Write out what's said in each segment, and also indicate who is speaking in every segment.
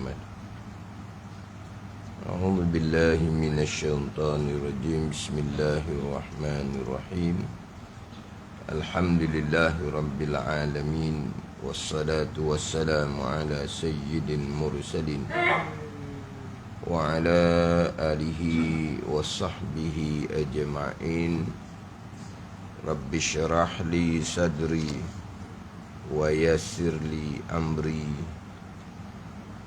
Speaker 1: Muhammad. A'udzu billahi minasyaitonir rajim. Bismillahirrahmanirrahim. Alhamdulillahi rabbil alamin. Wassalatu wassalamu ala sayyidil mursalin wa ala alihi wa sahbihi ajma'in. Rabbi syrah li sadri wa yassir li amri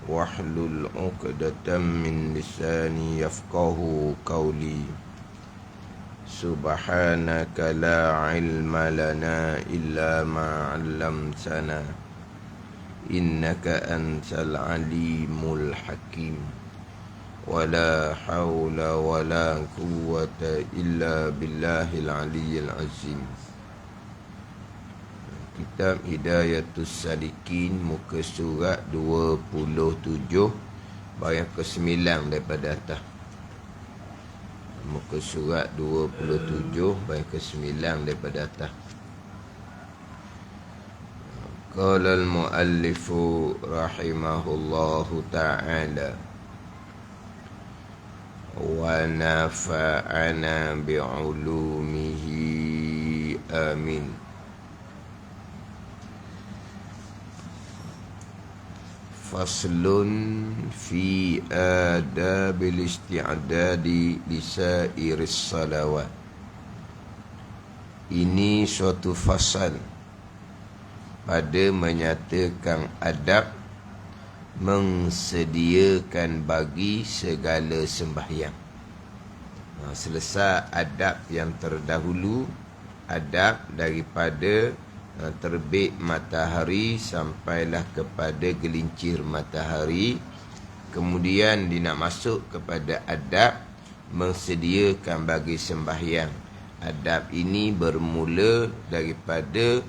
Speaker 1: wahlul 'uqdatam min lisani yafqahu qawli. Subhanaka la ilma lana illa ma 'allamtana innaka antal alimul hakim. Wala hawla wala quwwata illa billahil aliyyil azim. Kitab Hidayatus Salikin, muka surat 27, baris ke-9 daripada atas. Muka surat 27, baris ke-9 daripada atas. Qala al-muallifu rahimahullahu ta'ala wa nafa'ana bi'ulumihi amin. Faslun fi adabil isti'dadi lisairis salawat. Ini suatu fasal pada menyatakan adab mengsediakan bagi segala sembahyang. Selesai adab yang terdahulu, adab daripada terbit matahari sampailah kepada gelincir matahari. Kemudian dia nak masuk kepada adab mengsediakan bagi sembahyang. Adab ini bermula daripada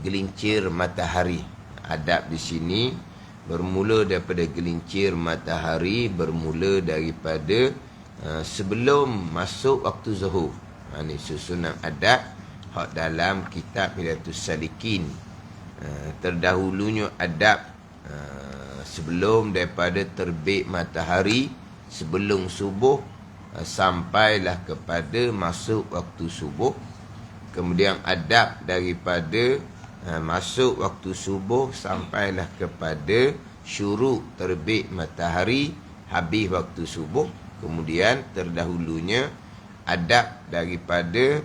Speaker 1: gelincir matahari. Adab di sini bermula daripada gelincir matahari, bermula daripada sebelum masuk waktu zuhur. Ini susunan adab hak dalam kitab Hidayatus Salikin. Terdahulunya adab sebelum daripada terbit matahari, sebelum subuh sampailah kepada masuk waktu subuh. Kemudian adab daripada masuk waktu subuh sampailah kepada syuruk terbit matahari, habis waktu subuh. Kemudian terdahulunya adab daripada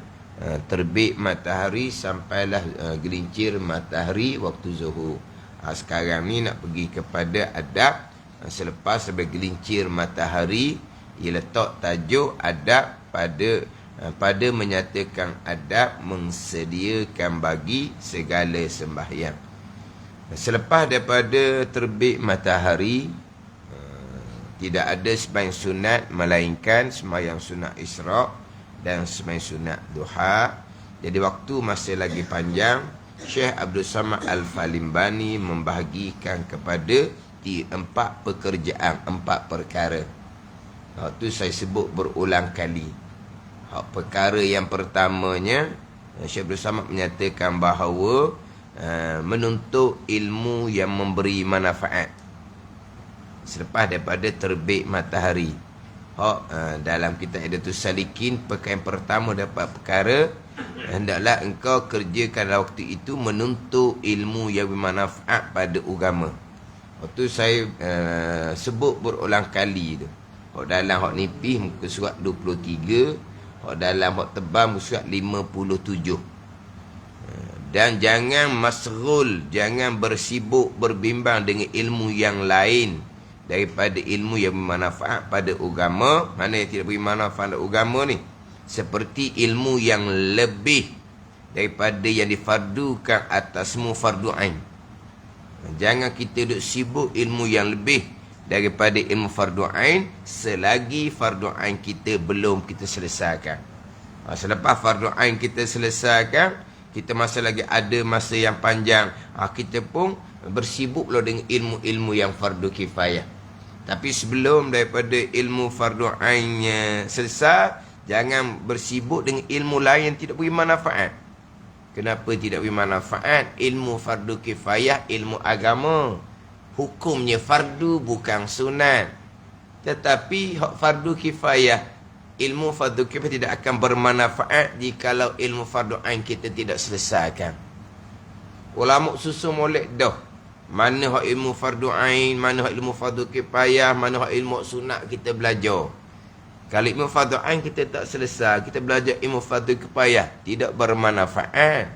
Speaker 1: terbit matahari sampailah gelincir matahari waktu zuhur. Sekarang ni nak pergi kepada adab selepas gelincir matahari. Ia letak tajuk adab pada menyatakan adab mengsediakan bagi segala sembahyang. Selepas daripada terbit matahari, tidak ada sembahyang sunat melainkan sembahyang sunat isyraq dan sembahyang sunat duha. Jadi waktu masih lagi panjang. Syekh Abdul Samad Al-Falimbani membahagikan kepada 4 pekerjaan, 4 perkara. Itu saya sebut berulang kali. Perkara yang pertamanya, Syekh Abdul Samad menyatakan bahawa menuntut ilmu yang memberi manfaat selepas daripada terbit matahari. Dalam kitab Hidayatus Salikin, perkara yang pertama dapat perkara, hendaklah engkau kerjakan waktu itu menuntut ilmu yang bermanfaat pada agama. Waktu saya sebut berulang kali tu. Dalam hak nipis muka surat 23, dalam hak tebal muka surat 57. Dan jangan masrul, jangan bersibuk berbimbang dengan ilmu yang lain daripada ilmu yang bermanfaat pada agama. Mana yang tidak bermanfaat pada agama ni? Seperti ilmu yang lebih daripada yang difardukan atasmu fardu ain. Jangan kita duduk sibuk ilmu yang lebih daripada ilmu fardu ain selagi fardu ain kita belum kita selesaikan. Selepas fardu ain kita selesaikan, kita masih lagi ada masa yang panjang, kita pun bersibuklah dengan ilmu-ilmu yang fardu kifayah. Tapi sebelum daripada ilmu fardu ainnya selesai, jangan bersibuk dengan ilmu lain yang tidak beri manfaat. Kenapa tidak beri manfaat? Ilmu fardu kifayah, ilmu agama. hukumnya fardu bukan sunat. Tetapi fardu kifayah, ilmu fardu kifayah tidak akan bermanfaat jikalau ilmu fardu ain kita tidak selesaikan. Ulama susun molek dah mana hak ilmu fardu ain, mana hak ilmu fardu kifayah, mana hak ilmu sunat kita belajar. Kalau ilmu fardu ain kita tak selesai, kita belajar ilmu fardu kifayah, tidak bermanfaat.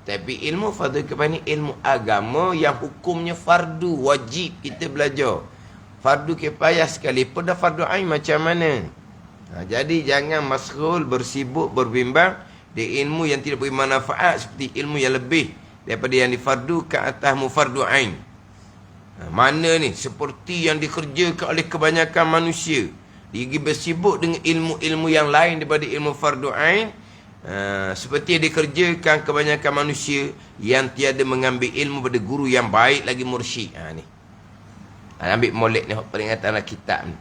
Speaker 1: Tapi ilmu fardu kifayah ni ilmu agama yang hukumnya fardu, wajib kita belajar. Fardu kifayah sekalipun dah fardu ain macam mana? Jadi jangan masghul, bersibuk, berbimbang di ilmu yang tidak bermanfaat seperti ilmu yang lebih daripada yang difardukan atasmu fardu ain. Mana ni? Seperti yang dikerjakan oleh kebanyakan manusia. Dia bersibuk dengan ilmu-ilmu yang lain daripada ilmu fardu ain. Seperti yang dikerjakan kebanyakan manusia yang tiada mengambil ilmu pada guru yang baik lagi mursyid. Ni ambil molek ni peringatan kitab ni.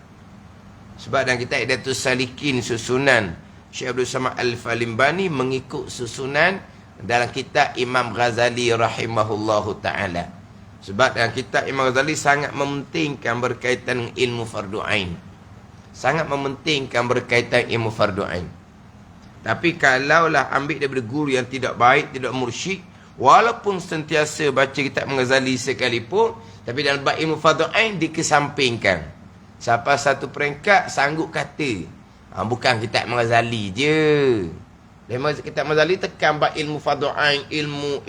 Speaker 1: Sebab dalam kitab Hidayatus Salikin susunan Syekh Abdul Samad Al-Falimbani mengikut susunan dalam kitab Imam Ghazali rahimahullahu ta'ala. Sebab dalam kitab Imam Ghazali sangat mementingkan berkaitan dengan ilmu fardu ain. Sangat mementingkan berkaitan ilmu fardu ain. Tapi kalaulah ambil daripada guru yang tidak baik, tidak mursyid, walaupun sentiasa baca kitab Imam Ghazali sekalipun, tapi dalam bab ilmu fardu ain dikesampingkan. Siapa satu peringkat sanggup kata, bukan kitab Imam Ghazali je. Dalam kitab Imam Ghazali tekan bab ilmu fardu ain, ilmu,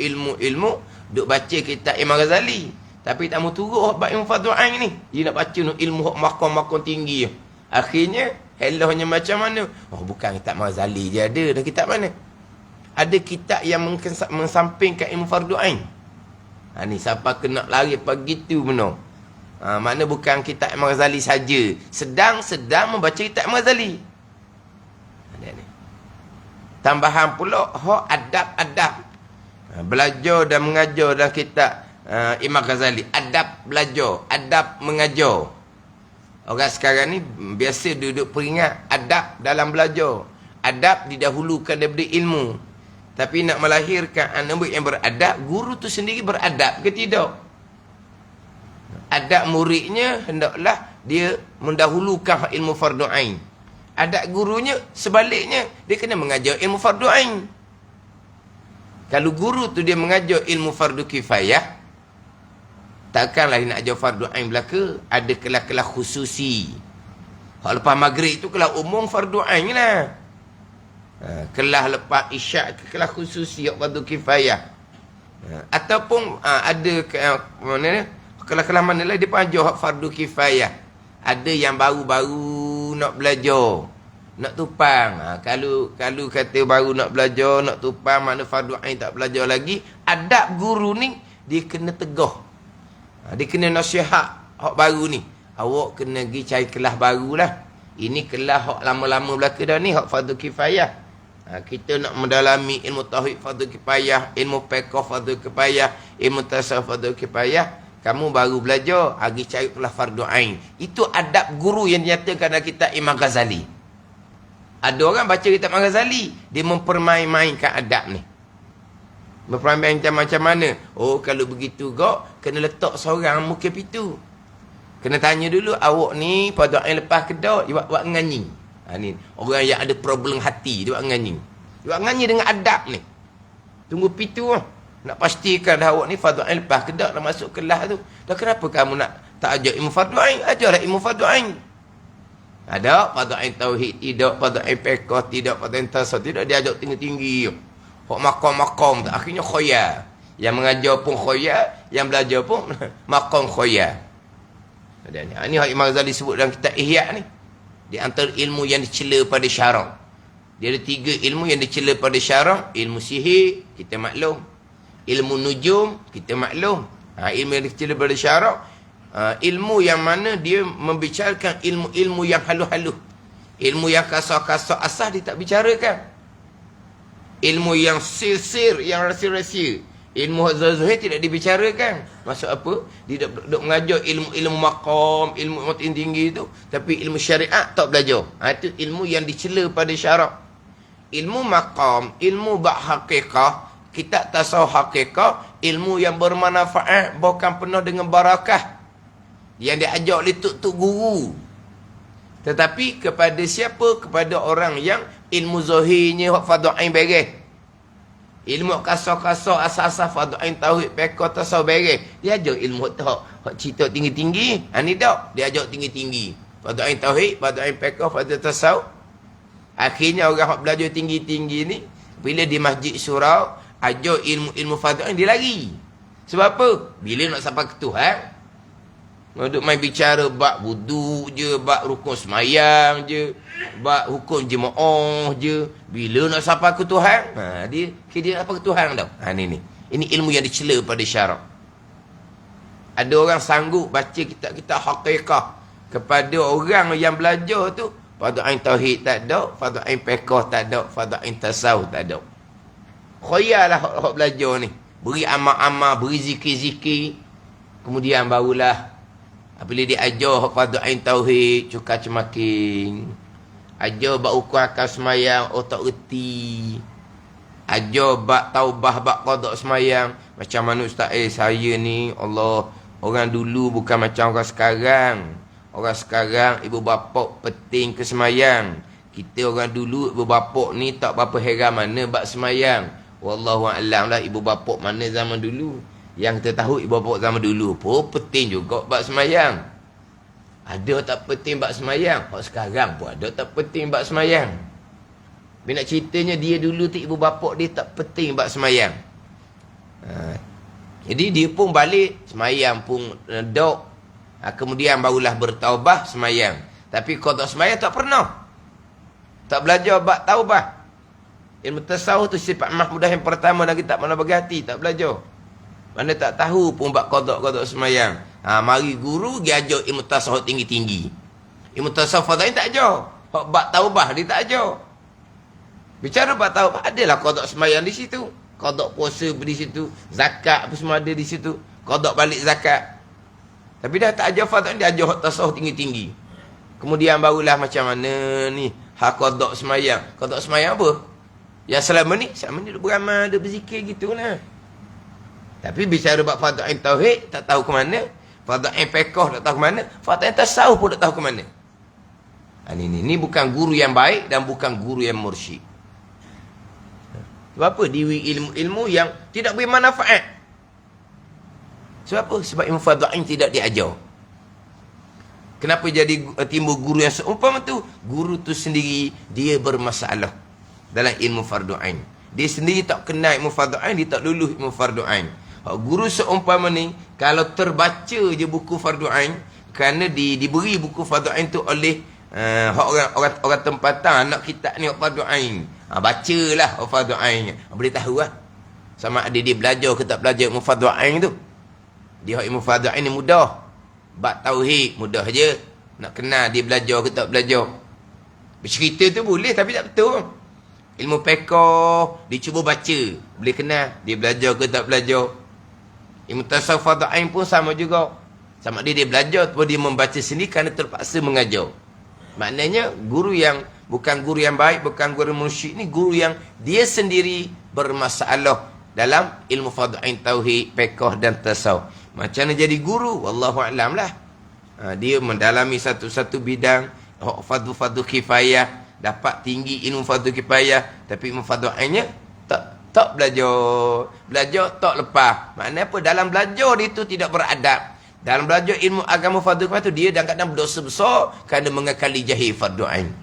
Speaker 1: duk baca kitab Imam Ghazali. Tapi tak mau turut bab ilmu fardu ain ni. Dia nak baca ilmu makom-makom tinggi. Akhirnya, hellohnya macam mana? Bukan kitab Imam Ghazali je ada. Dah kitab mana? Ada kitab yang mensampingkan ilmu fardu ain. Ni siapa kena lari pagi tu benar. Makna bukan kitab Imam Ghazali saja. Sedang membaca kitab Imam Ghazali. Tambahan pula hak adab-adab. Belajar dan mengajar dalam kitab Imam Ghazali. Adab belajar, adab mengajar. Orang sekarang ni biasa duduk peringat adab dalam belajar. Adab didahulukan daripada ilmu. Tapi nak melahirkan anak yang beradab, guru tu sendiri beradab ke tidak? Adab muridnya hendaklah dia mendahulukan ilmu fardu ain. Adab gurunya sebaliknya, dia kena mengajar ilmu fardu ain. Kalau guru tu dia mengajar ilmu fardu kifayah, takkanlah dia nak ajar fardu ain belaka. Ada kelas-kelas khususi. Hak lepas maghrib tu kelas umum fardu ain lah. Kelas lepas isyak kelas khususi hak fardu kifayah. Ataupun ada mana kelas-kelas mana lah dia ajar hak fardu kifayah. Ada yang baru-baru nak belajar, nak tupang. Kalau kata baru nak belajar, nak tupang, mana fardu ain tak belajar lagi, adab guru ni dia kena tegah. Dia kena nasihat hak baru ni. Awak kena pergi cari kelas barulah. Ini kelas hak lama-lama belaka dah ni, hak fardu kifayah. Kita nak mendalami ilmu tauhid fardu kifayah, ilmu fiqh fardu kifayah, ilmu tasawuf fardu kifayah. Kamu baru belajar, pergi cari kelas fardu ain. Itu adab guru yang dinyatakan dalam kitab Imam Ghazali. Ada orang baca kitab Imam Ghazali, dia mempermain-mainkan adab ni. Berperambilan macam mana? Kalau begitu kena letak seorang muka pintu. Kena tanya dulu, awak ni pada air lepas ke tak? Dia buat nganyi. Ni orang yang ada problem hati, dia buat nganyi. Dia buat nganyi dengan adab ni. Tunggu pintu lah. Nak pastikan dah awak ni fardu ain lepas ke tak nak masuk kelas tu. Dah kenapa kamu nak tak ajar ilmu fardu ain? Ajarlah ilmu fardu ain. Ada fardu ain tauhid, tidak fardu ain fiqh, tidak fardu ain tasawuf, tidak diajar tinggi-tinggi. Hak makom-makom tu akhirnya khoya. Yang mengajar pun khoya, yang belajar pun makom khoya. Ni hak Imam Ghazali sebut dalam kitab Ihya ni. Di antara ilmu yang dicela pada syarak. Dia ada 3 ilmu yang dicela pada syarak. Ilmu sihir, kita maklum. Ilmu nujum, kita maklum. Ilmu yang dicela pada syarak. Ilmu yang mana dia membicarakan ilmu-ilmu yang halus-halus. Ilmu yang kasar-kasar asah dia tak bicarakan. Ilmu yang sir-sir, yang rahsia-rahsia. Ilmu zahir tidak dibicarakan. Maksud apa? Dia duk mengajar ilmu-ilmu maqam, ilmu tinggi itu, tapi ilmu syariat tak belajar. Itu ilmu yang dicela pada syarak. Ilmu maqam, ilmu bab haqiqah, kitab tasawuf haqiqah, ilmu yang bermanfaat, bukan penuh dengan barakah. Yang dia ajak oleh tok guru. Tetapi kepada siapa? Kepada orang yang ilmu zahirnya hak fardu ain beres. Ilmu kasar-kasar asas-asas fardu ain tauhid fiqh tasawuf beres. Dia ajak ilmu hak cerita tinggi-tinggi. Ni tak, dia ajak tinggi-tinggi. Fardu ain tauhid, fardu ain fiqh, fardu tasawuf. Akhirnya orang hak belajar tinggi-tinggi ni bila di masjid surau ajak ilmu fardu ain dia lari. Sebab apa? Bila nak sampai ke Tuhan, duduk main bicara bab wudu je, bab rukun semayang je, bab hukum jemaah je. Bila nak sampai ke Tuhan, dia nak sampai ke Tuhan tau. Ni. Ini ilmu yang dicela pada syarak. Ada orang sanggup baca kitab-kitab hakikah kepada orang yang belajar tu. Fardu ain tauhid tak ada, fardu ain fiqh tak ada, fardu ain tasawuf tak ada. Khoyarlah hak belajar ni. Beri amal-amal, beri zikir-zikir. Kemudian barulah bila dia ajar hak fardu ain tauhid, cukar cemaking. Ajar bab ukur akal semayang, tak reti. Ajar bab taubah, bab qada semayang. Macam mana ustaz, saya ni Allah, orang dulu bukan macam orang sekarang. Orang sekarang ibu bapa penting ke semayang. Kita orang dulu ibu bapa ni tak berapa heran mana bab semayang. Wallahu a'lam lah ibu bapa mana zaman dulu. Yang kita tahu ibu bapa zaman dulu pun penting juga bab semayang. Ada tak penting bab semayang? Sekarang pun ada tak penting bab semayang. Bila nak ceritanya dia dulu tu ibu bapa dia tak penting bab semayang. Jadi dia pun balik semayang pun dok. Kemudian barulah bertaubah semayang. Tapi qada semayang tak pernah. Tak belajar bab taubah. Ilmu tasawuf tu sifat mahmudah yang pertama dalam kitab Mana Berhati, tak belajar. Mana tak tahu pun bab qada semayang. Mari guru dia ajar ilmu tasawuf tinggi-tinggi. Ilmu tasawuf fadail tak ajar. Bab taubah dia tak ajar. Bicara bab taubah, adalah qada semayang di situ. Qada puasa di situ. Zakat apa semua ada di situ. Qada balik zakat. Tapi dah tak ajar fadail, dia ajar tasawuf tinggi-tinggi. Kemudian barulah macam mana ni hak qada semayang. Qada semayang apa? Yang selama ni duk beramal, duk berzikir gitulah. Tapi bicara bab fardu ain tauhid tak tahu ke mana, fardu ain fiqh tak tahu ke mana, fardu ain tasawuf pun tak tahu ke mana. Ini bukan guru yang baik dan bukan guru yang mursyid. Sebab apa? Diwi ilmu-ilmu yang tidak beri manfaat. Sebab apa? Sebab ilmu fardu ain tidak diajar. Kenapa jadi timbul guru yang seumpama tu? Guru tu sendiri dia bermasalah dalam ilmu fardu ain. Dia sendiri tak kenal ilmu fardu ain, dia tak lulus ilmu fardu ain. Guru seumpama ni kalau terbaca je buku fardu ain, kerana diberi buku fardu ain tu oleh orang tempatan anak kitab ni fardu ain. Bacalah fardu ain. Boleh tahu lah sama ada dia belajar ke tak belajar ilmu fardu ain tu. Dia ilmu fardu ain ni mudah. Bab tauhid mudah je. Nak kenal dia belajar ke tak belajar. Bercerita tu boleh tapi tak betul. Ilmu fiqh dia cuba baca, boleh kenal dia belajar ke tak belajar. Ilmu tasawuf fardu ain pun sama juga. Sama dia belajar atau dia membaca sendiri kerana terpaksa mengajar. Maknanya guru yang bukan guru yang baik, bukan guru mursyid ni guru yang dia sendiri bermasalah dalam ilmu fardu ain tauhid, fiqh dan tasawuf. Macam mana jadi guru? Wallahu a'lam lah. Dia mendalami satu-satu bidang, fardu kifayah, dapat tinggi ilmu fardu kifayah, tapi ilmu fardu ainnya tak belajar tak lepas. Maknanya apa? Dalam belajar dia tu tidak beradab. Dalam belajar ilmu agama fardu kifayah tu dia kadang-kadang berdosa besar kerana mengekali jahil fardu ain.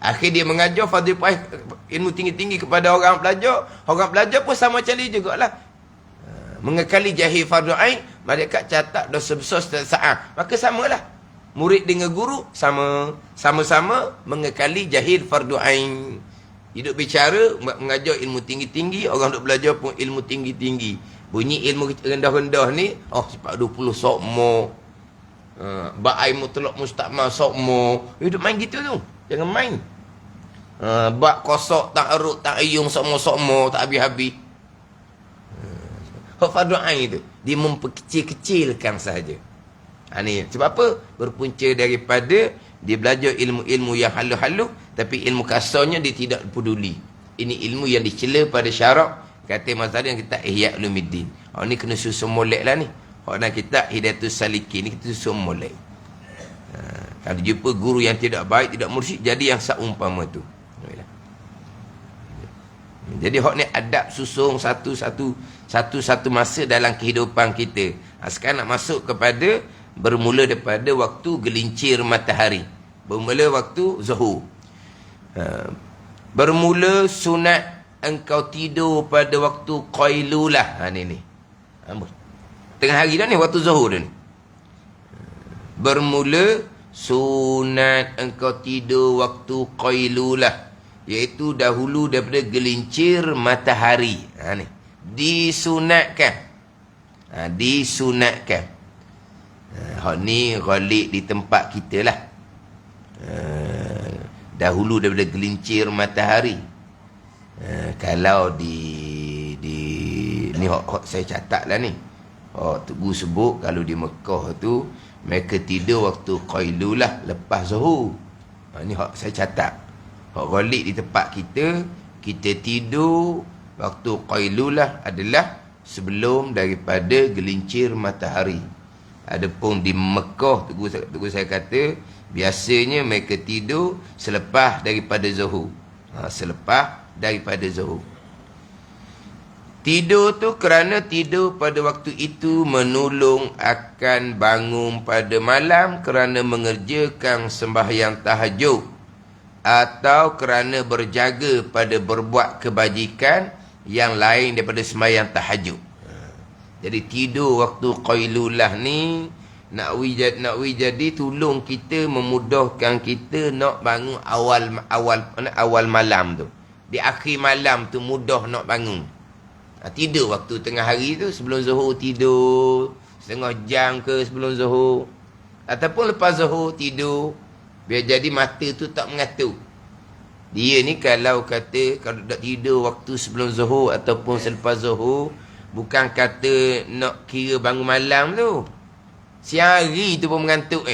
Speaker 1: Akhir dia mengajar fardu kifayah ilmu tinggi-tinggi kepada orang belajar pun sama macam dia jugalah. Mengekali jahil fardu ain, mereka catat dosa besar setiap saat. Maka samalah. Murid dengan guru sama-sama mengekali jahil fardu ain. Hidup bicara mengajar ilmu tinggi-tinggi, orang duk belajar pun ilmu tinggi-tinggi. Bunyi ilmu rendah-rendah ni, sifat 20 sokmo. Ba'ai mutlak mustakmal sokmo. Hidup main gitu tu. Jangan main. Bak kosok tak eruk tak ayung sokmo tak habis-habis. Hak fardu ain tu dia memperkecil-kecilkan sahaja. Ni sebab apa? Berpunca daripada dia belajar ilmu-ilmu yang halus-halus, tapi ilmu kasarnya dia tidak peduli. Ini ilmu yang dicela pada syarak. Kata Mazhari yang kita Ihya Ulumuddin. Ni kena susun molek lah ni. Hak dalam kitab Hidayatus Salikin ni kita suruh molek. Kalau jumpa guru yang tidak baik, tidak mursyid, jadi yang seumpama tu. Jadi hak ni adab susung satu masa dalam kehidupan kita. Sekarang nak masuk kepada bermula daripada waktu gelincir matahari. Bermula waktu zuhur. Bermula sunat engkau tidur pada waktu qailulah. Ni. Tengah hari dah ni, waktu zuhur dah ni. Bermula sunat engkau tidur waktu qailulah, iaitu dahulu daripada gelincir matahari. Ni disunatkan. Disunatkan. Hak ni ghalib di tempat kita lah. Dahulu daripada gelincir matahari. Kalau di ni hak saya catat lah ni. Tugu sebut kalau di Mekah tu mereka tidur waktu qailulah lepas zuhur. Ni hak saya catat. Hak ghalib di tempat kita, kita tidur waktu qailulah adalah sebelum daripada gelincir matahari. Adapun di Mekah, tugu saya kata, biasanya mereka tidur selepas daripada zuhur. Selepas daripada zuhur. Tidur tu kerana tidur pada waktu itu menolong akan bangun pada malam kerana mengerjakan sembahyang tahajud, atau kerana berjaga pada berbuat kebajikan yang lain daripada sembahyang tahajud. Jadi tidur waktu qailulah ni nak jadi tolong kita, memudahkan kita nak bangun awal malam tu. Di akhir malam tu mudah nak bangun. Tidur waktu tengah hari tu, sebelum zuhur tidur setengah jam ke sebelum zuhur, ataupun lepas zuhur tidur, biar jadi mata tu tak mengatuk. Dia ni kalau nak tidur waktu sebelum zuhur ataupun selepas zuhur, bukan kata nak kira bangun malam tu, siang hari tu pun mengantuk.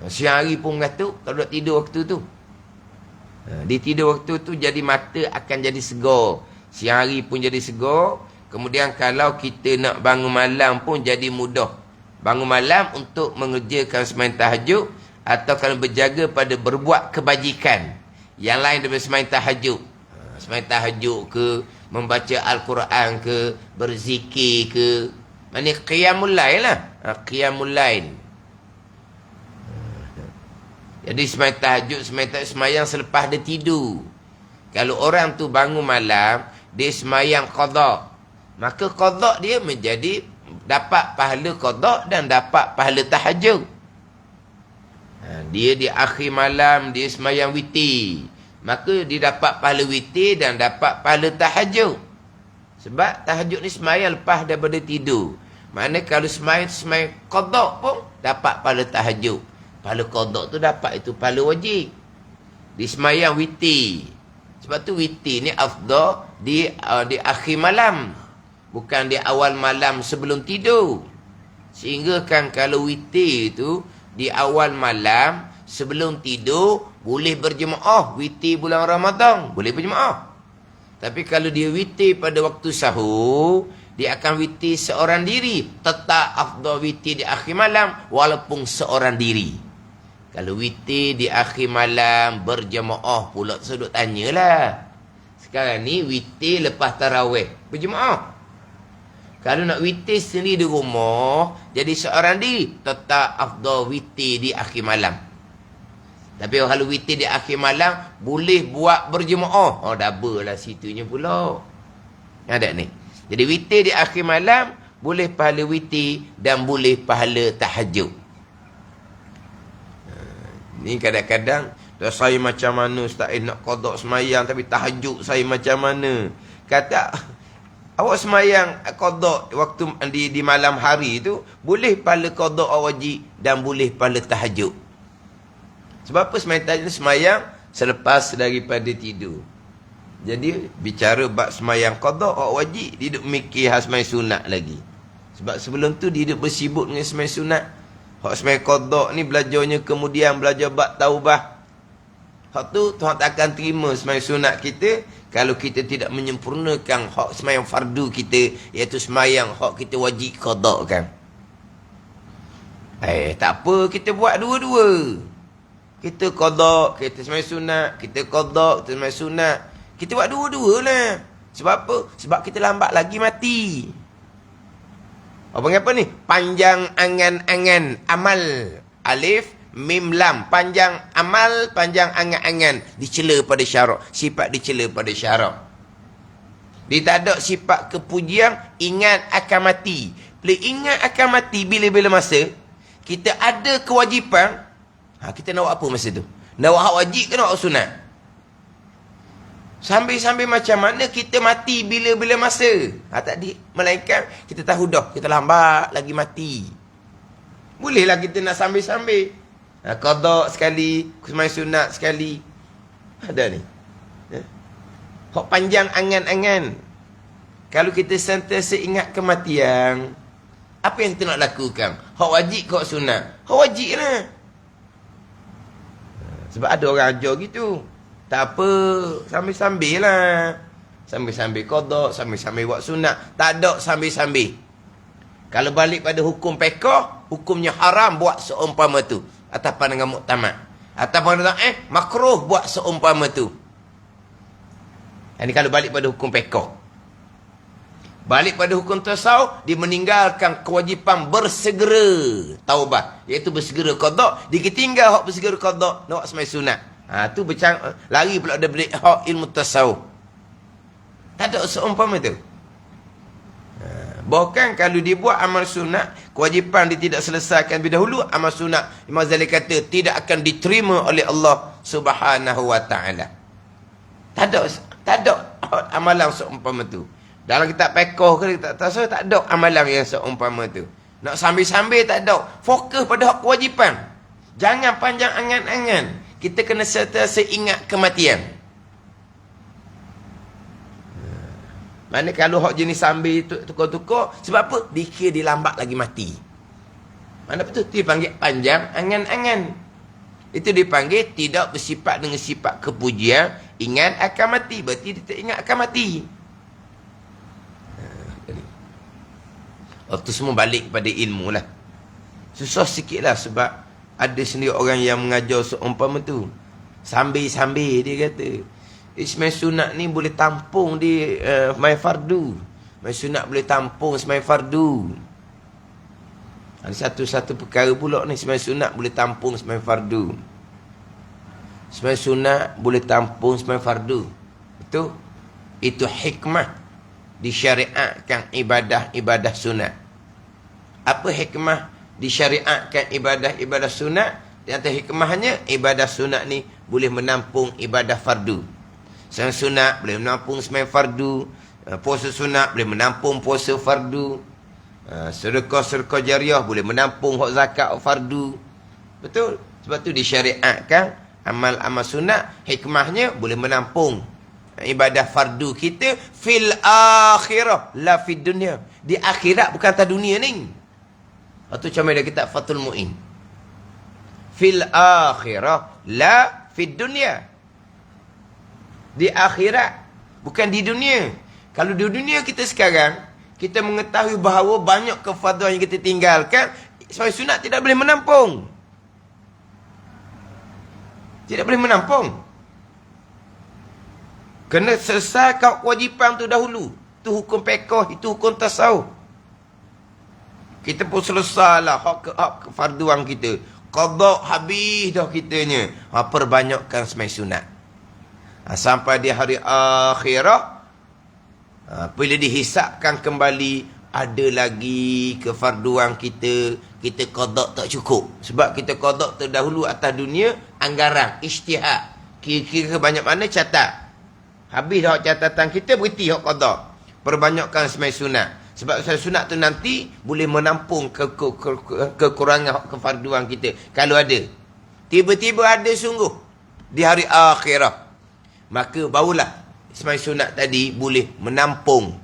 Speaker 1: Siang hari pun mengantuk kalau nak tidur waktu tu. Dia tidur waktu tu, jadi mata akan jadi segar. Siang hari pun jadi segar. Kemudian kalau kita nak bangun malam pun jadi mudah. Bangun malam untuk mengerjakan sembahyang tahajud, atau kalau berjaga pada berbuat kebajikan yang lain daripada sembahyang tahajud. Sembahyang tahajud ke, membaca Al-Quran ke, berzikir ke. Maknanya qiyamul lail lah. Qiyamul lail. Jadi sembahyang tahajud, sembahyang selepas dia tidur. Kalau orang tu bangun malam, dia sembahyang qada, maka qada dia menjadi dapat pahala qada dan dapat pahala tahajud. Dia di akhir malam dia sembahyang witir, maka dia dapat pahala witir dan dapat pahala tahajud. Sebab tahajud ni sembahyang lepas daripada tidur. Maknanya kalau sembahyang qada pun dapat pahala tahajud. Pahala qada tu dapat itu pahala wajib. Di sembahyang witir. Sebab tu witir ni afdal di akhir malam, bukan di awal malam sebelum tidur. Sehingga kan kalau witir tu di awal malam sebelum tidur, boleh berjemaah. Witir bulan Ramadan boleh berjemaah. Tapi kalau dia witir pada waktu sahur, dia akan witir seorang diri. Tetap afdal witir di akhir malam walaupun seorang diri. Kalau witir di akhir malam berjemaah pula, sudut tanyalah. Sekarang ni witir lepas tarawih berjemaah. Kalau nak witir sendiri di rumah, jadi seorang diri, tetap afdal witir di akhir malam. Tapi kalau witir di akhir malam, boleh buat berjemaah. Double lah situnya pula. Ada ni. Jadi witir di akhir malam, boleh pahala witir dan boleh pahala tahajud. Ni kadang-kadang, saya macam mana Ustaz nak qada semayang, tapi tahajud saya macam mana. Kata, awak semayang qada waktu di malam hari tu, boleh pahala qada wajib dan boleh pahala tahajud. Sebab apa semayang tahajud? Semayang selepas daripada tidur. Jadi bicara bab semayang qada wajib, dia duk mikir hal semayang sunat lagi. Sebab sebelum tu dia duk bersibuk dengan semayang sunat. Hak semayang qada ni belajarnya kemudian belajar bab taubah. Hak tu Tuhan tak akan terima sembahyang sunat kita kalau kita tidak menyempurnakan hak sembahyang fardu kita, iaitu sembahyang hak kita wajib qada kan. Tak apa, kita buat dua-dua. Kita qada, kita sembahyang sunat, kita qada, kita sembahyang sunat. Kita buat dua-dua lah. Sebab apa? Sebab kita lambat lagi mati. Apa ni? Panjang angan-angan amal. Alif, mim, lam. Panjang amal, panjang angan-angan. Dicela pada syarak. Sifat dicela pada syarak. Dia tak ada sifat kepujian, ingat akan mati. Bila ingat akan mati, bila-bila masa, kita ada kewajipan, kita nak buat apa masa tu? Nak buat hak wajib ke nak buat sunat? Sambil-sambil macam mana kita mati bila-bila masa. Tadi, melainkan kita tahu dah, kita lambat lagi mati. Bolehlah kita nak sambil-sambil. Qada sekali, sembahyang sunat sekali. Ada ni. Hak panjang angan-angan. Kalau kita sentiasa ingat kematian, apa yang kita nak lakukan? Hak wajib ke hak sunat? Hak wajib lah. Sebab ada orang ajar gitu. Tak apa, sambil-sambil lah. Sambil-sambil qada, sambil-sambil buat sunat. Tak ada sambil-sambil. Kalau balik pada hukum fiqh, hukumnya haram buat seumpama tu. Atas pandangan muktamad. Atas pandangan makruh buat seumpama tu. Ini kalau balik pada hukum fiqh. Balik pada hukum tasawuf, dia meninggalkan kewajipan bersegera taubat, iaitu bersegera qada. Dia tinggal hak bersegera qada, nak buat sembahyang sunat. Tu lari pula daripada hak ilmu tasawuf. Tak ada seumpama tu. Bahkan kalau dia buat amal sunat, kewajipan dia tidak selesaikan lebih dahulu, amal sunat, Imam Ghazali kata tidak akan diterima oleh Allah Subhanahu wa taala. Tak ada amalan seumpama tu. Dalam kitab fiqh ke kitab tasawuf tak ada amalan yang seumpama tu. Nak sambil-sambil tak ada. Fokus pada hak kewajipan. Jangan panjang angan-angan. Kita kena sentiasa ingat kematian. Mana kalau hak jenis sambil tukar-tukar, sebab apa? Dikira dia lambat lagi mati. Mana betul? Dia panggil panjang angan-angan. Itu dipanggil tidak bersifat dengan sifat kepujian, ingat akan mati. Berarti dia tak ingat akan mati. Itu semua balik kepada ilmu lah. Susah sikit lah sebab ada sendiri orang yang mengajar seumpama tu. Sambil-sambil dia kata. Sembahyang sunat ni boleh tampung di sembahyang fardu. Sembahyang sunat boleh tampung sembahyang fardu. Ada satu perkara pula ni, sembahyang sunat boleh tampung sembahyang fardu. Sembahyang sunat boleh tampung sembahyang fardu. Betul? Itu hikmah disyariatkan ibadah-ibadah sunat. Apa hikmah disyariatkan ibadah-ibadah sunat? Di antara hikmahnya, ibadah sunat ni boleh menampung ibadah fardu. Sembahyang sunat boleh menampung sembahyang fardu. Puasa sunat boleh menampung puasa fardu. Sedekah-sedekah jariah boleh menampung hak zakat fardu. Betul? Sebab tu disyariatkan amal-amal sunat, hikmahnya boleh menampung ibadah fardu kita fil akhirah la fid dunya. Di akhirat bukan atas dunia ni. Atau macam ada kitab Fathul Mu'in. Fil akhirah la fid dunya. Di akhirat, bukan di dunia. Kalau di dunia kita sekarang, kita mengetahui bahawa banyak kefarduan yang kita tinggalkan, sembahyang sunat tidak boleh menampung. Tidak boleh menampung. Kena selesaikan kewajipan tu dahulu. Itu hukum fiqh, itu hukum tasawuf. Kita pun selesailah hak kefarduan kita. Qada habis dah kitanya. Perbanyakkan sembahyang sunat. Sampai di hari akhirah, bila dihisapkan kembali, ada lagi kefarduan kita qada tak cukup. Sebab kita qada terdahulu atas dunia, anggaran, ijtihad. Kira-kira banyak mana catat. Habis dah catatan kita, berhenti hak qada. Perbanyakkan sembahyang sunat. Sebab sembahyang sunat tu nanti boleh menampung kekurangan kefarduan kita. Kalau ada. Tiba-tiba ada sungguh di hari akhirah. Maka barulah sembahyang sunat tadi boleh menampal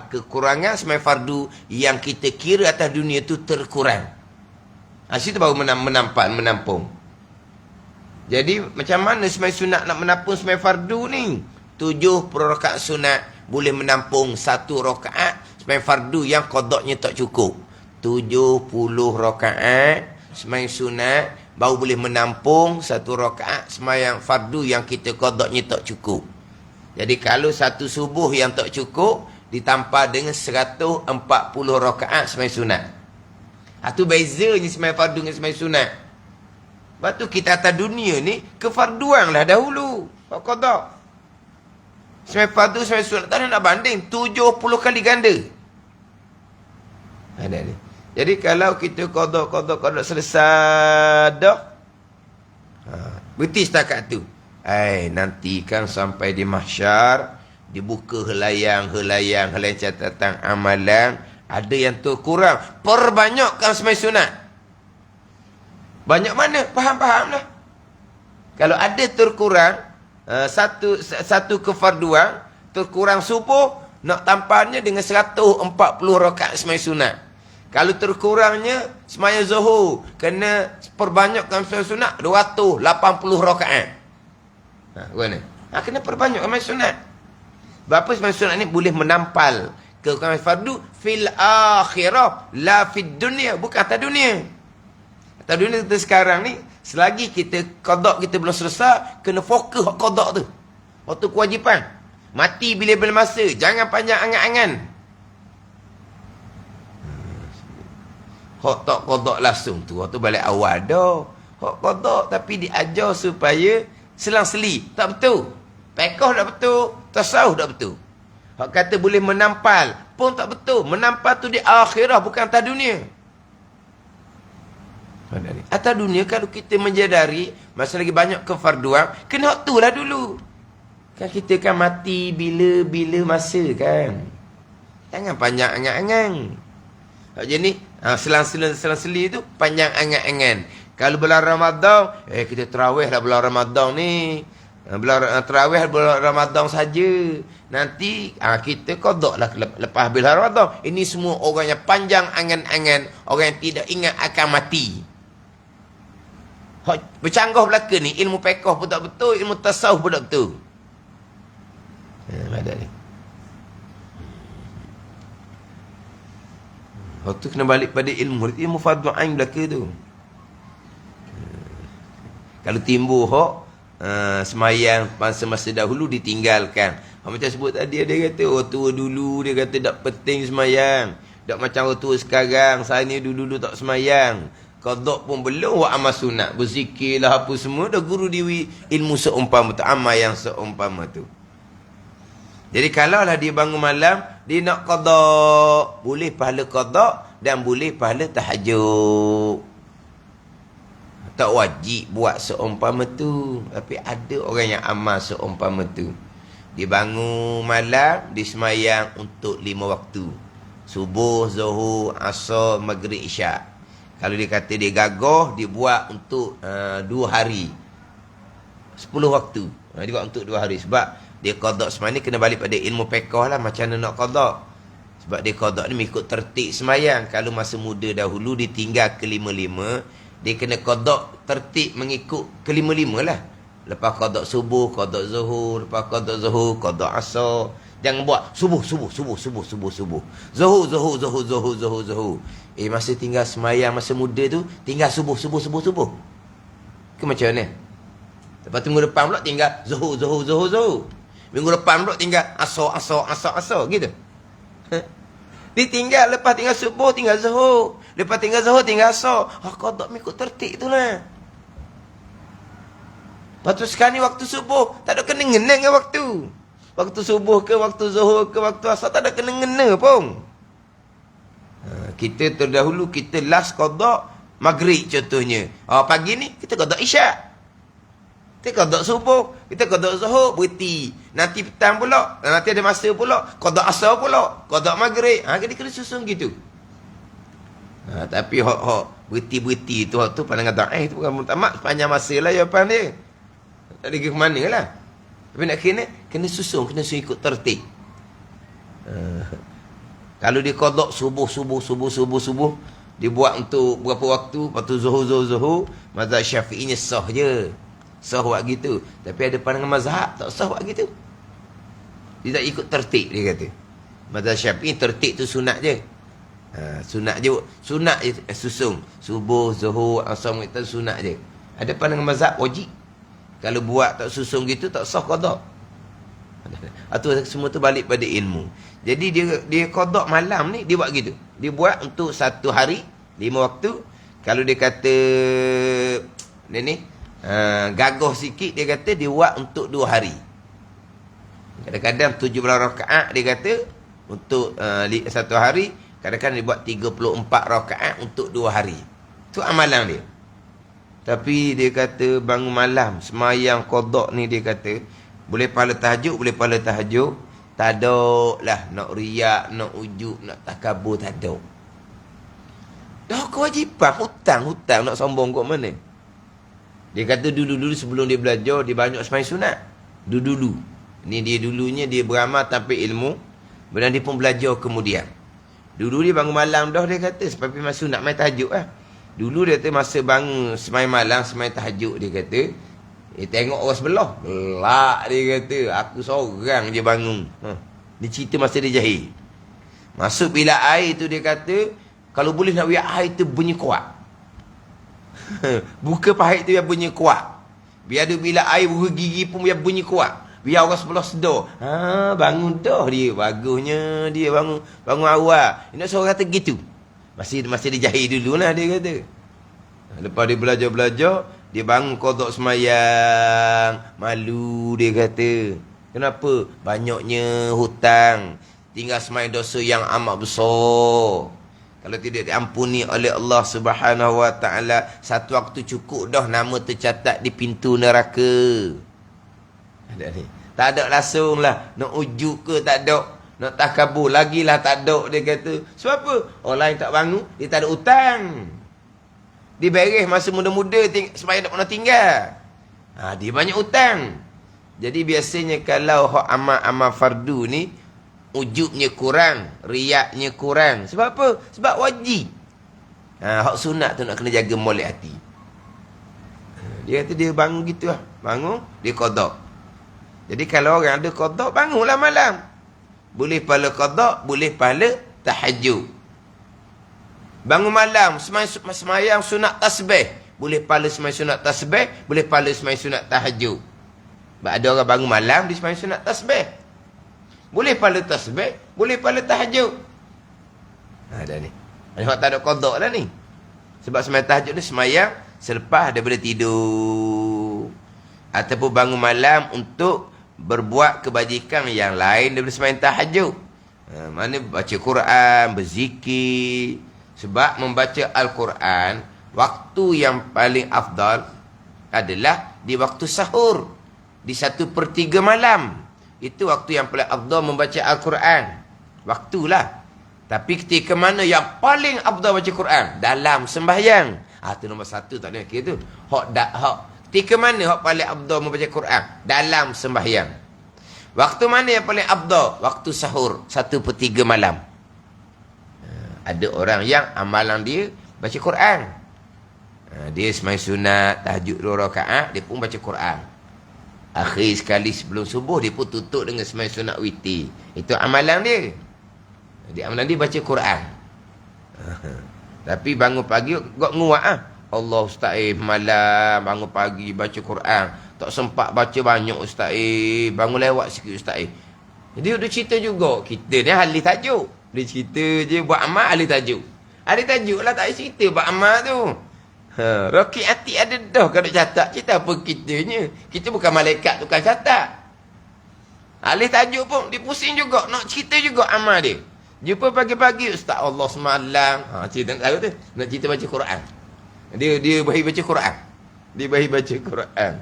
Speaker 1: kekurangan sembahyang fardu yang kita kira atas dunia tu terkurang. Situ baru menampung. Jadi macam mana semai sunat nak menampung semai fardu ni? 70 rakaat sunat boleh menampung 1 rakaat semai fardu yang qadaknya tak cukup. 70 rakaat semai sunat baru boleh menampung 1 rakaat sembahyang fardu yang kita qadaknya tak cukup. Jadi kalau 1 subuh yang tak cukup ditampar dengan 140 rakaat sembahyang sunat. Itu bezanya sembahyang fardu dengan sembahyang sunat. Lepas tu kita atas dunia ni kefarduan lah dahulu. Qadak. Sembahyang fardu sembahyang sunat tak ada nak banding 70 kali ganda. Ada ni. Jadi kalau kita qadak selesai dah. Berhenti setakat tu. Nanti kan sampai di mahsyar dibuka helayang catatan amalan, ada yang terkurang, perbanyakkan sembahyang sunat. Banyak mana? Faham lah. Kalau ada terkurang satu kefarduan, terkurang subuh, nak tamparnya dengan 140 rakaat sembahyang sunat. Kalau terkurangnya sembahyang zuhur, kena perbanyakkan sembahyang sunat 280 rakaat. Mana? Kena perbanyakkan sembahyang sunat. Berapa sembahyang sunat ni boleh menampal kekurangan fardu fil akhirah, la fid dunia, bukan atas dunia. Atas dunia kita sekarang ni, selagi kita qada kita belum selesai, kena fokus qada tu. Waktu kewajipan. Mati bila-bila masa, jangan panjang angan-angan. Hak tak qada langsung tu, waktu balik awal dah. Hak qada tapi diajar supaya selang-seli, tak betul. Pekoh tak betul, tasawuf tak betul. Hak kata boleh menampal pun tak betul. Menampal tu di akhirah, bukan atas dunia. Atas dunia kalau kita menjadari masa lagi banyak kefarduan, kena hak tu lah dulu. Kan kita kan mati bila-bila masa kan. Jangan panjang angan-angan. Jadi selang-seli tu panjang angan-angan. Kalau bulan Ramadan, kita terawih lah bulan Ramadan ni. Terawih bulan Ramadan saja. Nanti kita qada lah lepas bulan Ramadan. Ini semua orang yang panjang angan-angan, orang yang tidak ingat akan mati. Bercanggah belaka ni, ilmu fiqh pun tak betul, ilmu tasawuf pun tak betul. Ada ni. Waktu kena balik pada ilmu fardu ain belaka tu. Kalau timbul hak semayang masa-masa dahulu ditinggalkan. Macam sebut tadi, dia kata orang tua dulu dia kata tak penting semayang. Tak macam orang tua sekarang, saya ni dulu tak semayang. Qada pun belum, buat amal sunat, berzikir lah apa semua, dah guru dia ilmu seumpama tu, amal yang seumpama tu. Jadi kalaulah dia bangun malam, dia nak qada, boleh pahala qada dan boleh pahala tahajud. Tak wajib buat seumpama tu, tapi ada orang yang amal seumpama tu. Dia bangun malam, dia semayang untuk 5 waktu. Subuh, zuhur, asar, maghrib, isyak. Kalau dia kata dia gagah, dia buat untuk 2 hari. 10 waktu. Dia buat untuk 2 hari. Sebab dia qada semayang ni kena balik pada ilmu fiqh lah, macam mana nak qada. Sebab dia qada ni mengikut tertib semayang. Kalau masa muda dahulu dia tinggal ke 5-5, dia kena qada tertib mengikut ke 5-5 lah. Lepas qada subuh, qada zuhur, lepas qada zuhur, qada asar. Jangan buat subuh. Zuhur. Masa tinggal semayang masa muda tu, tinggal subuh. Ke macam mana? Lepas tu minggu depan pula tinggal zuhur. Minggu depan pula tinggal asar gitu. Dia tinggal, lepas tinggal subuh, tinggal zuhur. Lepas tinggal zuhur, tinggal asar. Qada mengikut tertib tu lah. Lepas tu sekarang ni waktu subuh, tak ada kena-ngena dengan waktu. Waktu subuh ke, waktu zuhur ke, waktu asar, tak ada kena-ngena pun. Kita terdahulu, kita last qada maghrib contohnya. Pagi ni, kita qada isyak. Kita qada subuh, kita qada zuhur, berhenti. Nanti petang pula, nanti ada masa pula, qada asar pula, qada maghrib. Kita kena susun gitu. Tapi berhenti-berhenti tu, pandangan da'ih tu bukan tamak, sepanjang masa lah jawapan dia. Tak ada ke mana lah. Tapi nak kena susun, kena ikut tertib. Kalau dia qada subuh, dia buat untuk berapa waktu, lepas tu zuhur, mazhab Syafi'inya sah je. Sah buat gitu. Tapi ada pandangan mazhab tak sah buat gitu. Dia tak ikut tertib, dia kata. Mazhab Syafi'i tertib tu sunat je. Sunat je. Sunat je susung. Subuh, zuhur, asar, maghrib sunat je. Ada pandangan mazhab wajib. Kalau buat tak susung gitu tak sah qada. Atau semua tu balik pada ilmu. Jadi dia qada malam ni dia buat gitu. Dia buat untuk satu hari 5 waktu. Kalau dia kata ni gagah sikit, dia kata dia buat untuk 2 hari. Kadang-kadang 17 rakaat dia kata untuk satu hari. Kadang-kadang dia buat 34 rakaat untuk 2 hari. Itu amalan dia. Tapi dia kata bangun malam semayang qada ni, dia kata boleh pahala tahajud, boleh pahala tahajud. Tak ada lah nak riak, nak ujub, nak takabur, tak ada. Dah kewajipan hutang nak sombong kat mana? Dia kata dulu-dulu sebelum dia belajar, dia banyak sembahyang sunat. Dulu-dulu. Ni dia dulunya dia beramal tanpa ilmu. Kemudian dia pun belajar kemudian. Dulu dia bangun malam dah, dia kata sebab memang sunat main tahajud lah. Dulu dia kata masa bangun sembahyang malam, sembahyang tahajud, dia kata tengok orang sebelah. Gelak dia kata. Aku seorang je bangun. Dia cerita masa dia jahil. Masuk bilik air tu dia kata, kalau boleh nak biar air tu bunyi kuat. Buka pahit tu biar bunyi kuat. Biar ada bilik air buka gigi pun biar bunyi kuat. Biar orang sebelah sedar. Bangun dah dia. Bagusnya dia bangun awal. Nak seorang kata gitu. Masih dia jahil dulu lah dia kata. Lepas dia belajar-belajar, dia bangun qada semayang. Malu dia kata. Kenapa? Banyaknya hutang. Tinggal semayang dosa yang amat besar. Kalau tidak diampuni oleh Allah Subhanahu Wa Taala, satu waktu cukup dah nama tercatat di pintu neraka. Ada ni. Tak ada langsung lah. Nak ujuk ke tak ada. Nak takabur lagi lah tak ada, dia kata. Sebab apa? Orang lain tak bangun, dia tak ada hutang. Dia beres masa muda-muda sembahyang tak pernah tinggal. Dia banyak hutang. Jadi biasanya kalau hak amal fardu ni, ujubnya kurang, riaknya kurang. Sebab apa? Sebab wajib. Hak sunat tu nak kena jaga molek hati. Dia kata dia bangun gitu lah. Bangun, dia qada. Jadi kalau orang ada qada, bangunlah malam. Boleh pahala qada, boleh pahala tahajud. Bangun malam, semayang sunat tasbih. Boleh pahala semayang sunat tasbih, boleh pahala semayang sunat tahajud. Sebab ada orang bangun malam, dia semayang sunat tasbih. Boleh pahala tasbih, boleh pahala tahajud. Dah ni. Orang tak ada qada lah ni. Sebab semayang tahajud ni semayang selepas daripada tidur. Ataupun bangun malam untuk berbuat kebajikan yang lain daripada semayang tahajud. Mana baca Quran, berzikir. Sebab membaca Al-Quran, waktu yang paling afdal adalah di waktu sahur. Di 1/3 malam. Itu waktu yang paling afdal membaca Al-Quran. Waktulah. Tapi ketika mana yang paling afdal baca Quran? Dalam sembahyang. Itu nombor 1 tak ada kira tu. Ketika mana hak paling afdal membaca Quran? Dalam sembahyang. Waktu mana yang paling afdal? Waktu sahur, 1/3 malam. Ada orang yang amalan dia baca Quran. Dia sembahyang sunat, tahajud 2 rakaat, dia pun baca Quran. Akhir sekali sebelum subuh, dia pun tutup dengan sembahyang sunat witir. Itu amalan dia. Jadi amalan dia baca Quran. Tapi bangun pagi, kok nguat Allah Ustaz malam, bangun pagi baca Quran. Tak sempat baca banyak Ustaz bangun lewat sikit Ustaz Dia ada cerita juga. Kita ni ahli tajuk. Dia cerita je buat amal ahli tajuk. Ahli tajuk lah tak cerita buat amal tu. Roki hati ada dah kalau catat. Cerita apa kitanya? Kita bukan malaikat tukang catat. Ahli tajuk pun dia pusing juga. Nak cerita juga amal dia. Jumpa pagi-pagi Ustaz Allah semalam. Cerita nak tahu tu. Nak cerita baca Quran. Dia bahir baca Quran. Dia bahir baca Quran.